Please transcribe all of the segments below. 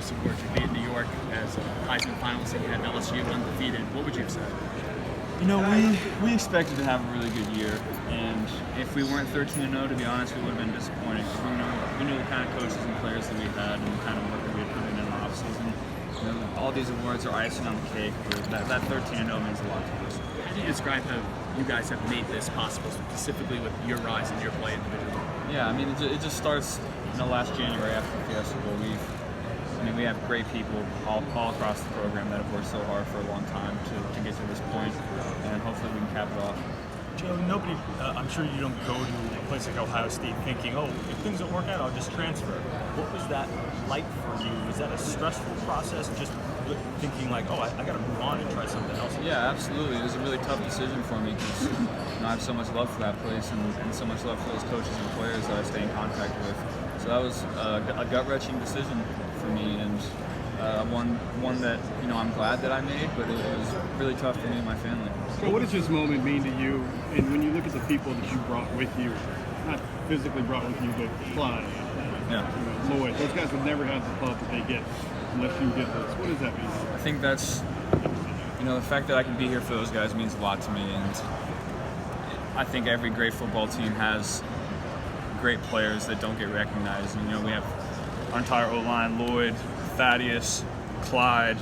this award. You'd be in New York as a Heisman finalist and you had LSU undefeated. What would you have said? You know, we expected to have a really good year, and if we weren't 13-0, to be honest, we would have been disappointed. We knew the kind of coaches and players that we had and the kind of work that we had put in the offseason. You know, all these awards are icing on the cake, but that 13-0 means a lot to us. How do you describe how you guys have made this possible, specifically with your rise and your play individually? Yeah, I mean, it just starts, last January after the Fiesta Bowl. We have great people all across the program that have worked so hard for a long time to get to this point, and hopefully we can cap it off. Joe, nobody, I'm sure you don't go to a place like Ohio State thinking, oh, if things don't work out, I'll just transfer. What was that like for you? Was that a stressful process, just thinking like, oh, I got to move on and try something else? Yeah, absolutely. It was a really tough decision for me because I have so much love for that place and so much love for those coaches and players that I stay in contact with. So that was a gut-wrenching decision for me, and one that I'm glad that I made, but it was really tough for me and my family. So what does this moment mean to you? And when you look at the people that you brought with you, not physically brought with you, but Clyde, Lloyd, those guys would never have the love that they get unless you get this. What does that mean? I think that's, the fact that I can be here for those guys means a lot to me, and I think every great football team has great players that don't get recognized. And, we have our entire O-line, Lloyd, Thaddeus, Clyde.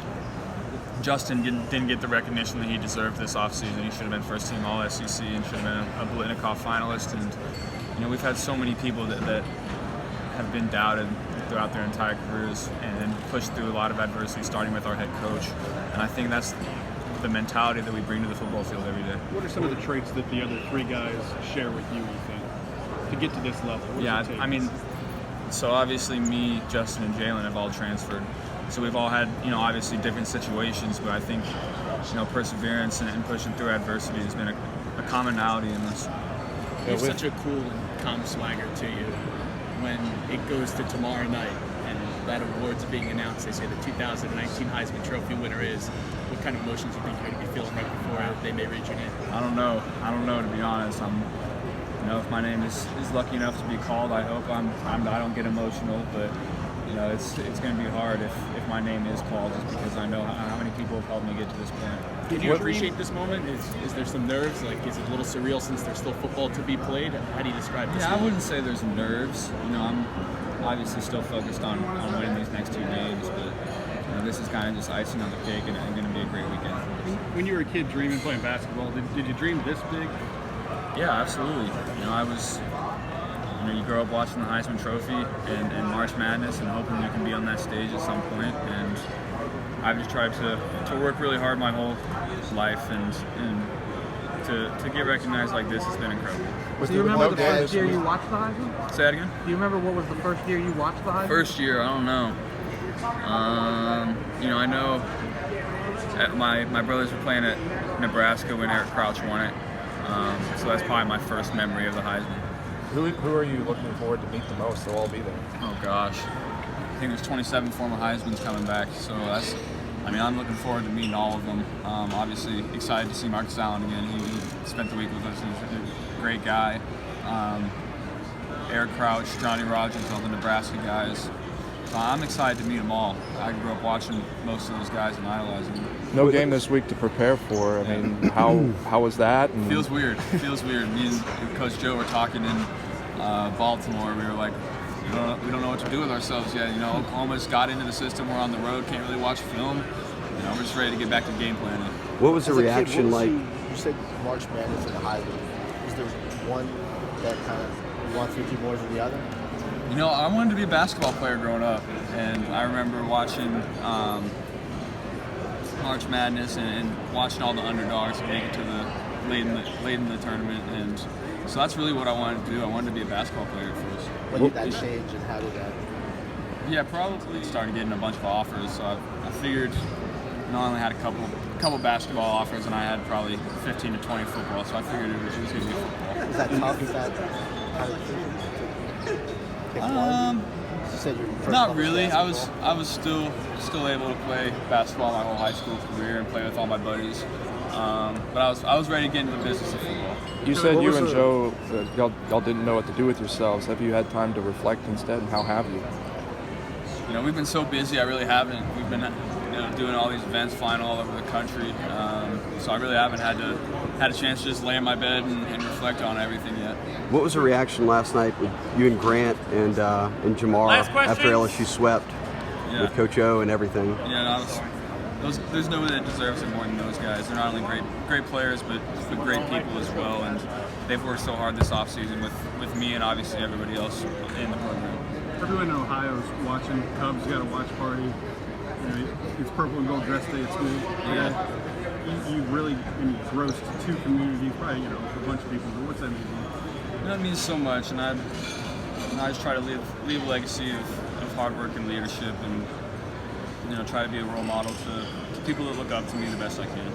Justin didn't get the recognition that he deserved this offseason. He should have been first team All-SEC and should have been a Blitnikoff finalist. And, we've had so many people that have been doubted throughout their entire careers and pushed through a lot of adversity, starting with our head coach. And I think that's the mentality that we bring to the football field every day. What are some of the traits that the other three guys share with you think, to get to this level? So obviously me, Justin, and Jalen have all transferred. So we've all had, obviously different situations, but I think, perseverance and pushing through adversity has been a commonality in this. You have such a cool and calm swagger to you. When it goes to tomorrow night and that award's being announced, they say the 2019 Heisman Trophy winner is, what kind of emotions do you think you're going to be feeling right before they may read your name? I don't know, to be honest. If my name is lucky enough to be called, I hope I don't get emotional, but it's going to be hard if my name is called, just because I know how many people have helped me get to this point. Did you appreciate this moment? Is there some nerves? Like, is it a little surreal since there's still football to be played? How do you describe this? Yeah, I wouldn't say there's nerves. I'm obviously still focused on winning these next two games, but this is kind of just icing on the cake, and it's going to be a great weekend for us. When you were a kid dreaming playing basketball, did you dream this big? Yeah, absolutely. I was, you grow up watching the Heisman Trophy and March Madness and hoping you can be on that stage at some point. And I've just tried to work really hard my whole life, and to get recognized like this has been incredible. Do you remember the first year you watched the Heisman? Say that again? Do you remember what was the first year you watched the Heisman? First year, I don't know. I know my brothers were playing at Nebraska when Eric Crouch won it. So that's probably my first memory of the Heisman. Who are you looking forward to meet the most? They'll all be there. Oh gosh, I think there's 27 former Heismans coming back. So I'm looking forward to meeting all of them. Obviously excited to see Marcus Allen again. He spent the week with us. He's a great guy. Eric Crouch, Johnny Rogers, all the Nebraska guys. I'm excited to meet them all. I grew up watching most of those guys and idolizing them. No game this week to prepare for. How was that? Feels weird. Me and Coach Joe were talking in Baltimore. We were like, we don't know what to do with ourselves yet. Oklahoma just got into the system. We're on the road, can't really watch film. We're just ready to get back to game planning. What was the reaction like? You said March Madness and the Heisman. Is there one that kind of wants you to more than the other? I wanted to be a basketball player growing up, and I remember watching March Madness and watching all the underdogs make it to the late in the tournament, and so that's really what I wanted to do. I wanted to be a basketball player first. When did that change, and how did that? Yeah, probably started getting a bunch of offers. So I figured, I only had a couple basketball offers, and I had probably 15 to 20 football. So I figured it was going to be football. Is that tough? Is that how did you pick one? You said your first not really. I was still able to play basketball my whole high school career and play with all my buddies. But I was ready to get into the business of football. You said you and Joe, y'all didn't know what to do with yourselves. Have you had time to reflect instead, and how have you? You know, we've been so busy. I really haven't. We've been doing all these events, flying all over the country. So I really haven't had a chance to just lay in my bed and reflect on everything yet. What was the reaction last night with you and Grant and Jamar after LSU swept with Coach O and everything? Yeah, there's nobody that deserves it more than those guys. They're not only great players, but great people as well. And they've worked so hard this offseason with me and obviously everybody else in the program. Everyone in Ohio's watching. Cubs got a watch party. You know, it's purple and gold dress day at school. Yeah. You really engrossed two communities, probably a bunch of people. But what's that mean to you? That means so much, and I just try to leave a legacy of hard work and leadership, and try to be a role model to people that look up to me the best I can.